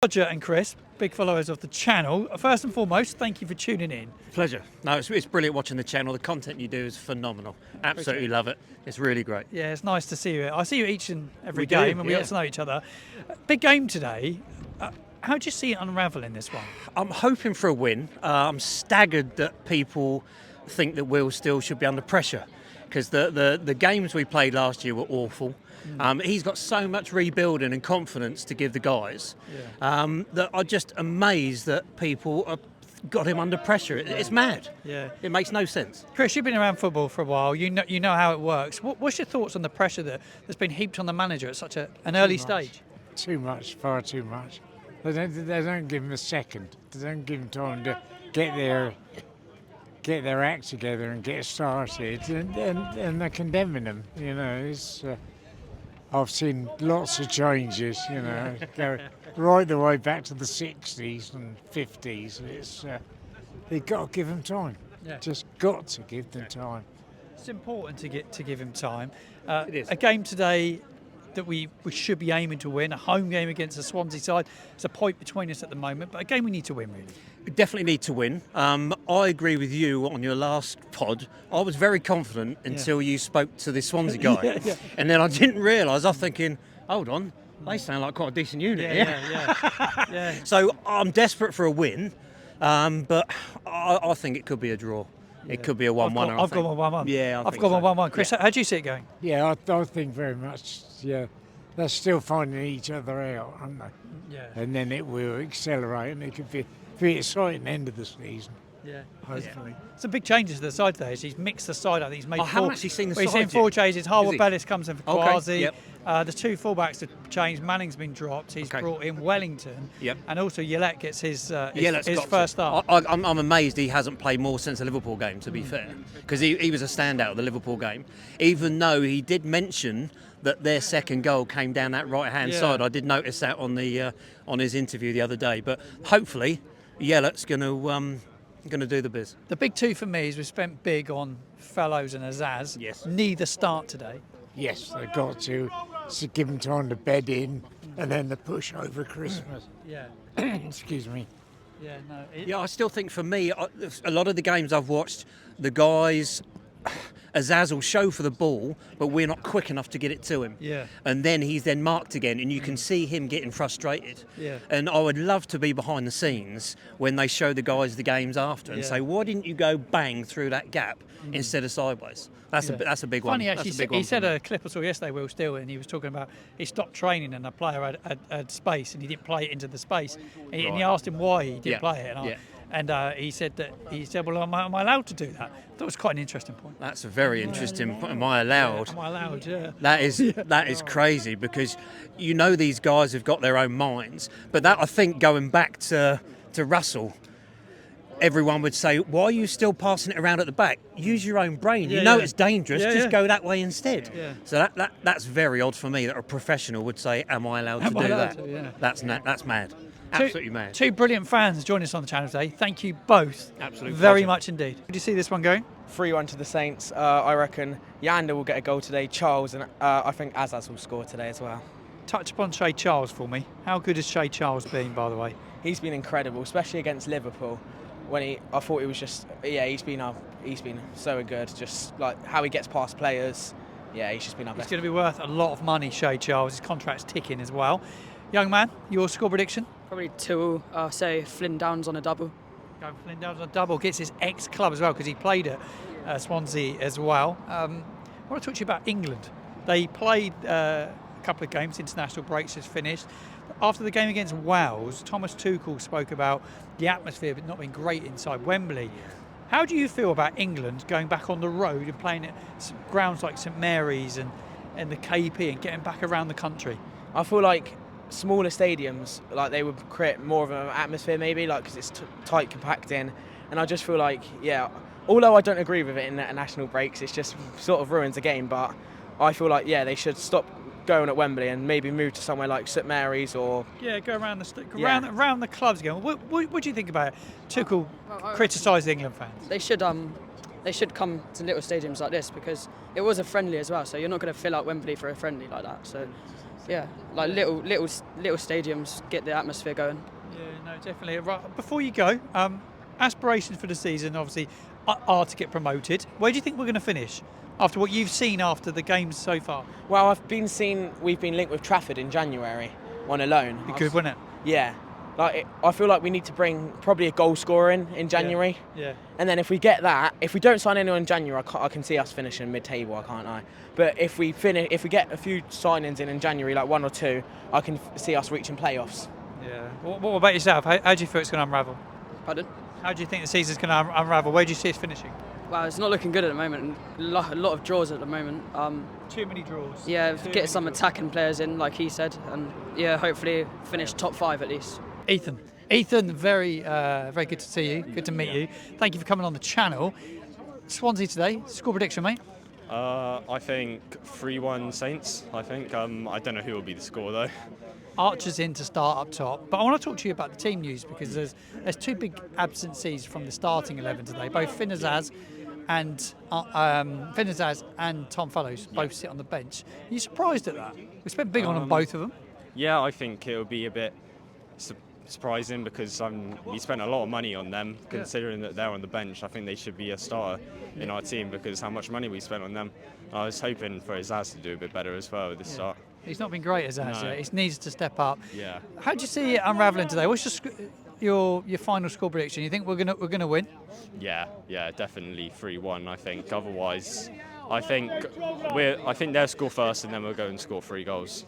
Roger and Chris, big followers of the channel. First and foremost, thank you for tuning in. Pleasure. No, it's brilliant watching the channel. The content you do is phenomenal. Absolutely love it. It's really great. Yeah, it's nice to see you. I see you each and every We do, game, and we yeah. get to know each other. Big game today. How do you see it unravelling this one? I'm hoping for a win. I'm staggered that people think that Will still should be under pressure because the games we played last year were awful. He's got so much rebuilding and confidence to give the guys that I'm just amazed that people have got him under pressure. It's mad. Yeah. It makes no sense. Chris, you've been around football for a while. You know how it works. What's your thoughts on the pressure that's been heaped on the manager at such an early stage? Too much, far too much. They don't give him a second. They don't give him time to get their act together and get started, and they're condemning them. You know, it's. I've seen lots of changes. You know, go right the way back to the 60s and 50s. It's they've got to give them time. Yeah. Just got to give them time. It's important to give him time. It is. A game today that we should be aiming to win, a home game against the Swansea side. It's a point between us at the moment, but a game we need to win, really. We definitely need to win. I agree with you on your last pod. I was very confident until you spoke to this Swansea guy. And then I didn't realise, I was thinking, hold on, they sound like quite a decent unit here. Yeah. So I'm desperate for a win, but I think it could be a draw. It could be a 1-1. I've got 1-1. Yeah, I've got 1-1. Chris, how do you see it going? Yeah, I think very much. Yeah, they're still finding each other out, aren't they? Yeah. And then it will accelerate, and it could be exciting end of the season. Yeah. Hopefully. Some big changes to the side today. He's mixed the side. I think he's made I haven't actually seen the He's seen side four yet. changes. Is Harwood he? Bellis comes in for Okay, Quasi. yep. The two fullbacks have changed. Manning's been dropped. He's Okay. brought in Wellington. Yep. And also Yellet gets his Let's first start. I'm amazed he hasn't played more since the Liverpool game, to be fair, because he was a standout of the Liverpool game, even though he did mention that their second goal came down that right-hand Yeah. side. I did notice that on his interview the other day, but hopefully Yellet's going to do the biz. The big two for me is we spent big on Fellows and Azaz. Yes. Neither start today. Yes, they've got to give them time to bed in, and then the push over Christmas. Yeah. Excuse me. Yeah. No. Yeah, I still think for me, a lot of the games I've watched, the guys, Azaz will show for the ball, but we're not quick enough to get it to him. Yeah. And then he's then marked again, and you can see him getting frustrated. Yeah. And I would love to be behind the scenes when they show the guys the games after and Yeah. say, why didn't you go bang through that gap instead of sideways? That's a big one. Funny, That's actually, a big he one said for me. a clip I saw yesterday, Will Steele, and he was talking about he stopped training and a player had space and he didn't play it into the space. And he asked him why he didn't Yeah. play it. And he said, well, am I allowed to do that? That was quite an interesting point. That's a very interesting point. Am I allowed? Am I allowed? Yeah. That is crazy because you know these guys have got their own minds. But that, I think, going back to Russell, everyone would say, why are you still passing it around at the back? Use your own brain. You know it's dangerous. Yeah, Just yeah. go that way instead. Yeah. So that's very odd for me that a professional would say, am I allowed to do allowed that? to? Yeah. That's mad. Absolutely mad. Two brilliant fans joining us on the channel today. Thank you both Absolute very pleasure. much indeed. Did you see this one going? 3-1 to the Saints. I reckon Yander will get a goal today, Charles, and I think Azaz will score today as well. Touch upon Shay Charles for me. How good has Shay Charles been, by the way? He's been incredible, especially against Liverpool. I thought he was just, he's been so good. Just like how he gets past players. Yeah, he's just been our He's best. going to be worth a lot of money, Shay Charles. His contract's ticking as well. Young man, your score prediction? Probably 2, say Flynn Downs on a double. Going for Flynn Downs on a double. Gets his ex-club as well because he played at Swansea as well. I want to talk to you about England. They played a couple of games. International breaks has finished. After the game against Wales, Thomas Tuchel spoke about the atmosphere but not being great inside Wembley. How do you feel about England going back on the road and playing at grounds like St Mary's and the KP and getting back around the country? I feel like smaller stadiums, like they would create more of an atmosphere maybe, like because it's tight, compact in. And I just feel like, although I don't agree with it in national breaks, it's just sort of ruins the game. But I feel like, they should stop going at Wembley and maybe move to somewhere like St Mary's or... Yeah, go around around the clubs again. What do you think about it? Tuchel criticised the England fans. They should come to little stadiums like this because it was a friendly as well. So you're not going to fill out Wembley for a friendly like that. So yeah, like little stadiums get the atmosphere going. Yeah, no, definitely. Right, before you go, aspirations for the season obviously are to get promoted. Where do you think we're going to finish after what you've seen after the games so far? Well, we've been linked with Trafford in January, one alone. Be good, wouldn't it? Yeah. I feel like we need to bring probably a goal scorer in January. Yeah. And then if we get that, if we don't sign anyone in January, I can see us finishing mid-table, can't I? But if we get a few signings in January, like 1 or 2, I can see us reaching playoffs. Yeah. What about yourself? How do you feel it's going to unravel? Pardon? How do you think the season's going to unravel? Where do you see us finishing? Well, it's not looking good at the moment. A lot of draws at the moment. Too many draws. Yeah, get some attacking players in, like he said, and yeah, hopefully finish top 5 at least. Ethan, very good to see you. Good to meet you. Thank you for coming on the channel. Swansea today. Score prediction, mate. I think 3-1 Saints. I think I don't know who will be the score though. Archer's in to start up top, but I want to talk to you about the team news because there's 2 big absences from the starting 11 today. Both Finazaz and Tom Fellows both sit on the bench. Are you surprised at that? We spent big on both of them. Yeah, I think it'll be a bit surprising because we spent a lot of money on them. Considering that they're on the bench, I think they should be a starter in our team because how much money we spent on them. I was hoping for Azaz to do a bit better as well at the start. He's not been great as Azaz. No. He needs to step up. Yeah. How do you see it unravelling today? What's your final score prediction? You think we're gonna win? Yeah, definitely 3-1. I think. Otherwise, I think they'll score first and then we'll go and score 3 goals.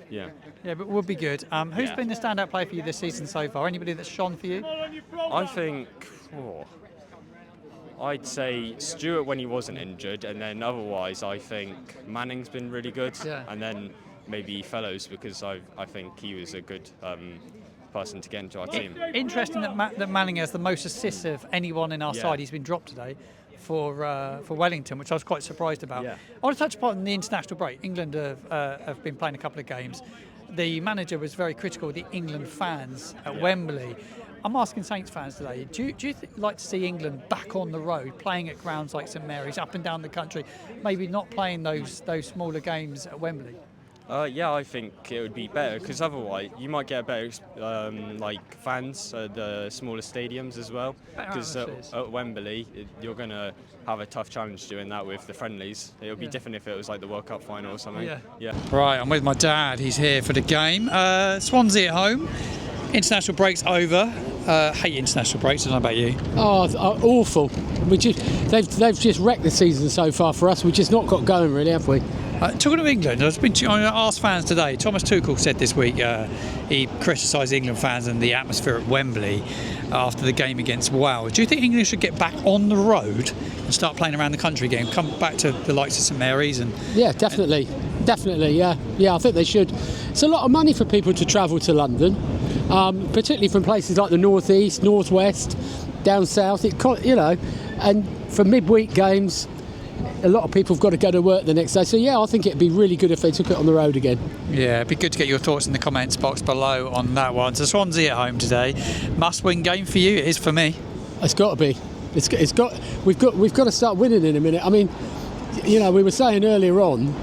Yeah, but it would be good. Who's been the standout player for you this season so far? Anybody that's shone for you? I think. I'd say Stewart when he wasn't injured, and then otherwise I think Manning's been really good, and then maybe Fellows because I think he was a good person to get into our team. Interesting that Manning has the most assists of anyone in our side. He's been dropped today for Wellington, which I was quite surprised about. I want to touch upon the international break. England have been playing a couple of games. The manager was very critical of the England fans at Wembley. I'm asking Saints fans today, do you like to see England back on the road, playing at grounds like St Mary's, up and down the country, maybe not playing those smaller games at Wembley? Yeah, I think it would be better because otherwise you might get better fans at the smaller stadiums as well. Because at Wembley, you're going to have a tough challenge doing that with the friendlies. It would be different if it was like the World Cup final or something. Yeah. Right, I'm with my dad. He's here for the game. Swansea at home. International break's over. Hate international breaks. I don't know about you. Awful. They've just wrecked the season so far for us. We've just not got going really, have we? Talking of England, I asked fans today. Thomas Tuchel said this week he criticised England fans and the atmosphere at Wembley after the game against Wales. Do you think England should get back on the road and start playing around the country again? Come back to the likes of St Mary's and definitely. I think they should. It's a lot of money for people to travel to London, particularly from places like the northeast, northwest, down south. And for midweek games, a lot of people have got to go to work the next day. So I think it'd be really good if they took it on the road again. Yeah, it'd be good to get your thoughts in the comments box below on that one. So Swansea at home today, must-win game for you. It is for me. It's got to be. We've got to start winning in a minute. I mean, we were saying earlier on,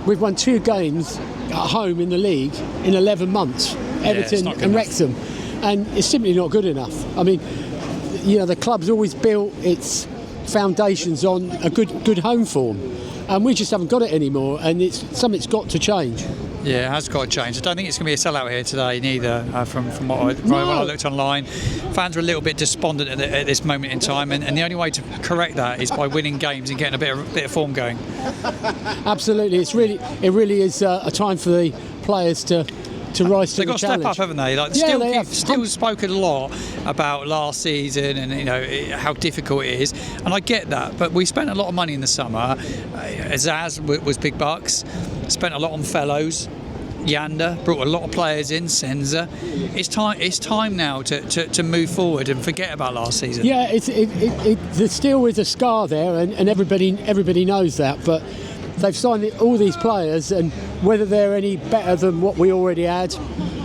we've won 2 games at home in the league in 11 months. Everton and Wrexham, and it's simply not good enough. I mean, the club's always built its foundations on a good home form, and we just haven't got it anymore, and something's got to change. Yeah, it has got to change. I don't think it's going to be a sellout here today neither, from what I looked online. Fans are a little bit despondent at this moment in time, and the only way to correct that is by winning games and getting a bit of form going. Absolutely, it really is a time for the players to rise to the challenge. They've got to step up, haven't they? Still spoken a lot about last season and how difficult it is, and I get that. But we spent a lot of money in the summer. Azaz was big bucks. Spent a lot on Fellows. Yanda brought a lot of players in. Senza. It's time now to move forward and forget about last season. Yeah, there's still is a scar there, and everybody knows that, but. They've signed all these players, and whether they're any better than what we already had,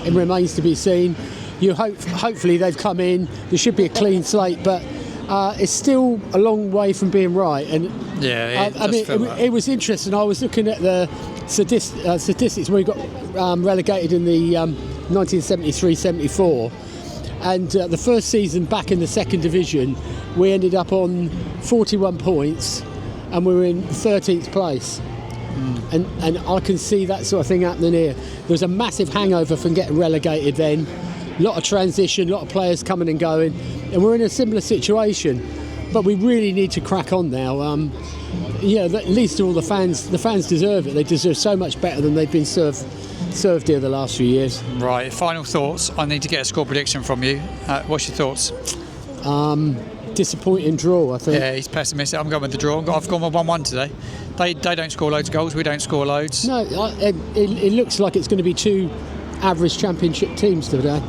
it remains to be seen. Hopefully they've come in. There should be a clean slate, but It's still a long way from being right, and Yeah, I mean, it was interesting. I was looking at the statistics where we got relegated in the 1973-74, and the first season back in the second division, we ended up on 41 points, and we were in 13th place. And I can see that sort of thing happening here. There's a massive hangover from getting relegated then. A lot of transition, a lot of players coming and going, and we're in a similar situation. But we really need to crack on now. At least all the fans deserve it. They deserve so much better than they've been served here the last few years. Right, final thoughts. I need to get a score prediction from you. What's your thoughts? Disappointing draw, I think. Yeah, he's pessimistic. I'm going with the draw. I've gone with 1-1 today. They don't score loads of goals. We don't score loads. No, it looks like it's going to be two average championship teams today.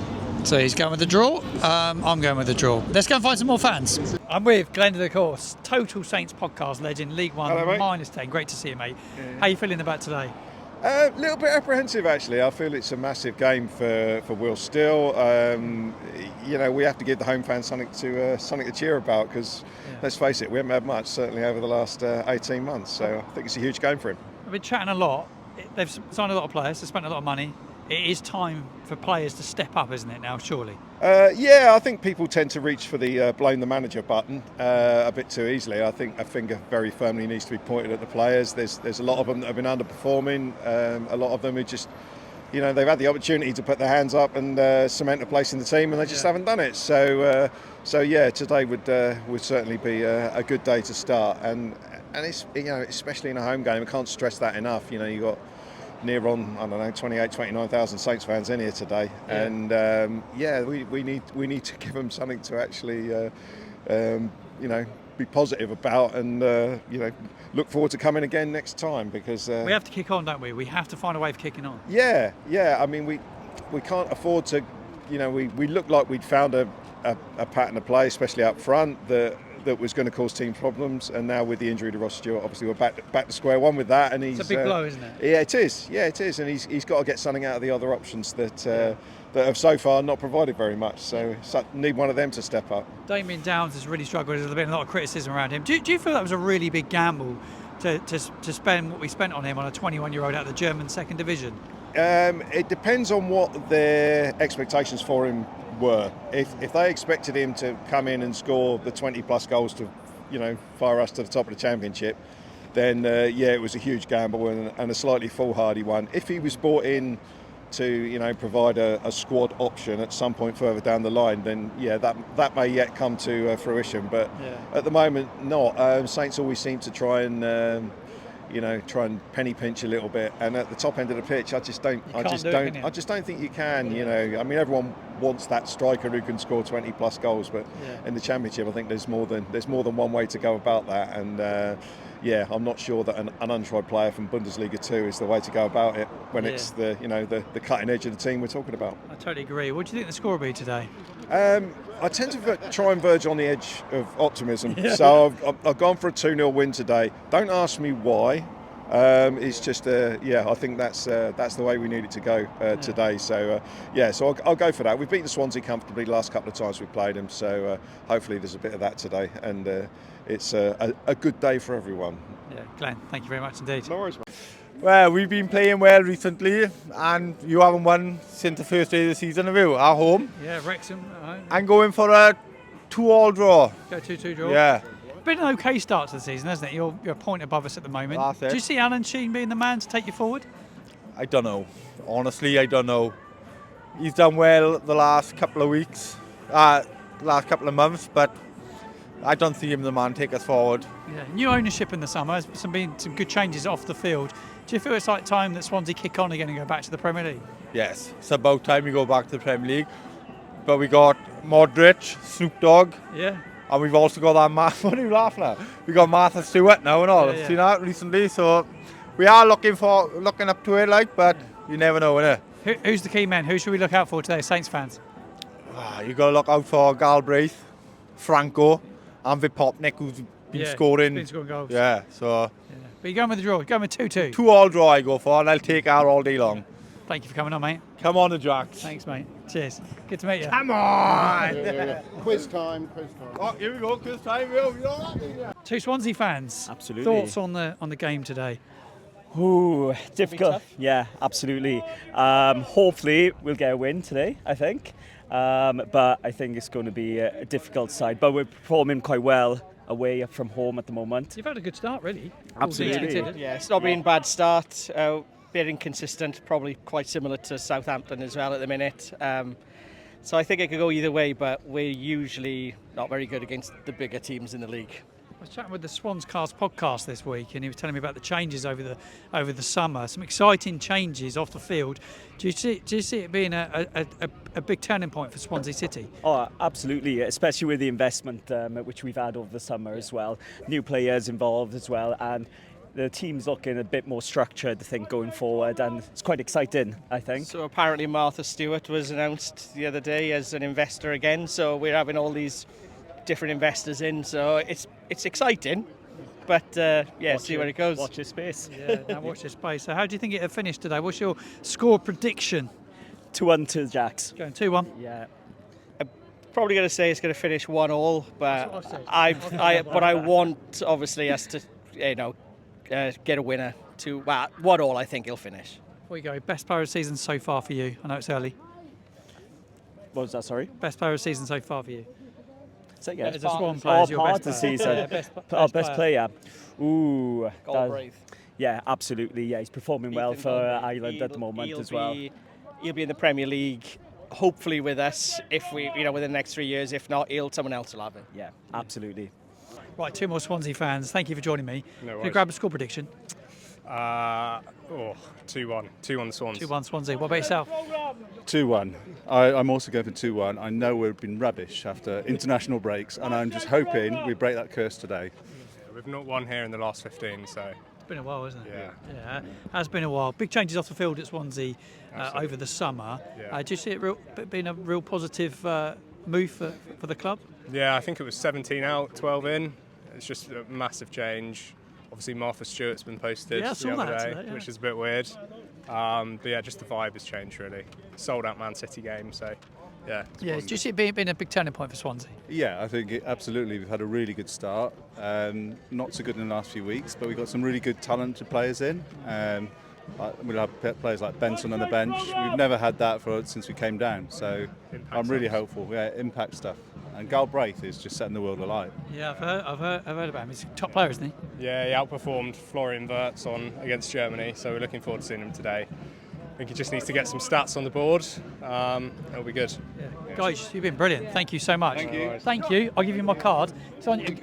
So he's going with the draw. I'm going with the draw. Let's go and find some more fans. I'm with Glenn of the Course, Total Saints podcast legend, League One, Hello, mate. -10. Great to see you, mate. How are you feeling about today? A little bit apprehensive, actually. I feel it's a massive game for Will Still. We have to give the home fans something to cheer about because, let's face it, we haven't had much, certainly over the last 18 months. So I think it's a huge game for him. I've been chatting a lot. They've signed a lot of players. They've spent a lot of money. It is time for players to step up, isn't it now, surely? I think people tend to reach for the blame the manager button a bit too easily. I think a finger very firmly needs to be pointed at the players. There's a lot of them that have been underperforming. A lot of them who just, they've had the opportunity to put their hands up and cement a place in the team, and they just haven't done it. So today would certainly be a good day to start. And it's especially in a home game, I can't stress that enough. You got near on, 28,000-29,000 Saints fans in here today, and we need to give them something to actually be positive about, and look forward to coming again next time, because we have to kick on, don't we? We have to find a way of kicking on. Yeah. I mean, we can't afford to. We looked like we'd found a pattern of play, especially up front, that was going to cause team problems, and now with the injury to Ross Stewart, obviously we're back to square one with that. And it's a big blow, isn't it? Yeah, it is, and he's got to get something out of the other options that have so far not provided very much. So need one of them to step up. Damien Downs has really struggled. There's been a lot of criticism around him. Do you feel that was a really big gamble to spend what we spent on him on a 21-year-old out of the German second division? It depends on what their expectations for him were. If they expected him to come in and score the 20 plus goals to fire us to the top of the championship, then it was a huge gamble and a slightly foolhardy one. If he was brought in to provide a squad option at some point further down the line, then that may yet come to fruition, but at the moment not. Saints always seem to try and penny pinch a little bit, and at the top end of the pitch, I just don't think you can. I mean, everyone wants that striker who can score 20 plus goals, but in the championship, I think there's more than one way to go about that, and I'm not sure that an untried player from Bundesliga 2 is the way to go about it when it's the cutting edge of the team we're talking about. I totally agree. What do you think the score will be today? I tend to try and verge on the edge of optimism. So I've gone for a 2-0 win today. Don't ask me why. It's just, I think that's the way we need it to go today. So, so I'll go for that. We've beaten Swansea comfortably the last couple of times we've played them. So hopefully there's a bit of that today. And it's a good day for everyone. Yeah, Glenn, thank you very much indeed. No worries, mate. Well, we've been playing well recently, and you haven't won since the first day of the season, have you? At home. Yeah, Wrexham at home. I'm going for a 2-2 draw. Go 2-2 draw. Yeah. Been an okay start to the season, hasn't it? You're a point above us at the moment. That's it. Do you see Alan Sheen being the man to take you forward? I don't know. Honestly, I don't know. He's done well the last couple of weeks, last couple of months, but I don't see him the man take us forward. Yeah. New ownership in the summer. There's been some good changes off the field. Do you feel it's like time that Swansea kick on again and go back to the Premier League? Yes, it's about time we go back to the Premier League. But we got Modric, Snoop Dogg. Yeah. And we've also got that what are you laughing at? We got Martha Stewart now and all. Yeah. Seen that recently, so we are looking up to it, but you never know, innit? Who's the key man? Who should we look out for today, Saints fans? You got to look out for Galbraith, Franco, and Vipopnik, who's been scoring. Been scoring goals. Yeah, so. Yeah. But you're going with the draw. You're going with 2-2. 2-2 draw I go for, and I'll take out all day long. Thank you for coming on, mate. Come on, the Jacks. Thanks, mate. Cheers. Good to meet you. Come on! Quiz time. Oh, here we go, quiz time. Two Swansea fans. Absolutely. Thoughts on the game today? Ooh, difficult. Yeah, absolutely. Hopefully we'll get a win today, I think. But I think it's going to be a difficult side. But we're performing quite well away from home at the moment. You've had a good start, really. Absolutely. Yeah, it's not been a bad start. Bit inconsistent, probably quite similar to Southampton as well at the minute. So I think it could go either way, but we're usually not very good against the bigger teams in the league. I was chatting with the Swanscast podcast this week, and he was telling me about the changes over the summer. Some exciting changes off the field. Do you see it being a big turning point for Swansea City? Oh, absolutely, especially with the investment which we've had over the summer as well. New players involved as well, and the team's looking a bit more structured, I think, going forward, and it's quite exciting, I think. So apparently Martha Stewart was announced the other day as an investor again, so we're having all these different investors in, so it's exciting, but see where it goes. Watch your space. Yeah, now watch this space. So how do you think it'll finish today? What's your score prediction? 2-1 to the Jacks. Going 2-1? Yeah. Probably going to say it's going to finish 1-1, but I want obviously us to get a winner to 1-1. I think he'll finish. Before you go, best player of the season so far for you? I know it's early. What was that, sorry? Best player of the season so far for you? So, yeah, as a Swan player, your part best of the player. season. Yeah, best player. Ooh. Galbraith. Yeah, absolutely. Yeah, he's performing well for Ireland at the moment as well. He'll be in the Premier League, hopefully with us, if we, within the next 3 years. If not, someone else will have it. Yeah, absolutely. Right, two more Swansea fans. Thank you for joining me. No Can you grab a score prediction? 2-1. 2-1 Swans. 2-1 Swansea. What about yourself? 2-1. I'm also going for 2-1. I know we've been rubbish after international breaks, and I'm just hoping we break that curse today. We've not won here in the last 15, so... It's been a while, isn't it? Yeah. Has been a while. Big changes off the field at Swansea over the summer. Yeah. Do you see it being a real positive move for the club? Yeah, I think it was 17 out, 12 in. It's just a massive change. Obviously, Martha Stewart's been posted the other day, today, which is a bit weird. But yeah, just the vibe has changed, really. Sold out Man City game, so yeah. Yeah, do you see it being a big turning point for Swansea? Yeah, I think absolutely. We've had a really good start. Not so good in the last few weeks, but we've got some really good talented players in. We'll have players like Benson on the bench. We've never had that since we came down, so I'm really hopeful. Yeah, impact stuff. And Galbraith is just setting the world alight. Yeah, I've heard about him. He's a top player, isn't he? Yeah, he outperformed Florian Wirtz against Germany, so we're looking forward to seeing him today. I think he just needs to get some stats on the board. It'll be good. Yeah. Guys, you've been brilliant. Thank you so much. Thank you. Thank you. I'll give you my card. It's on you.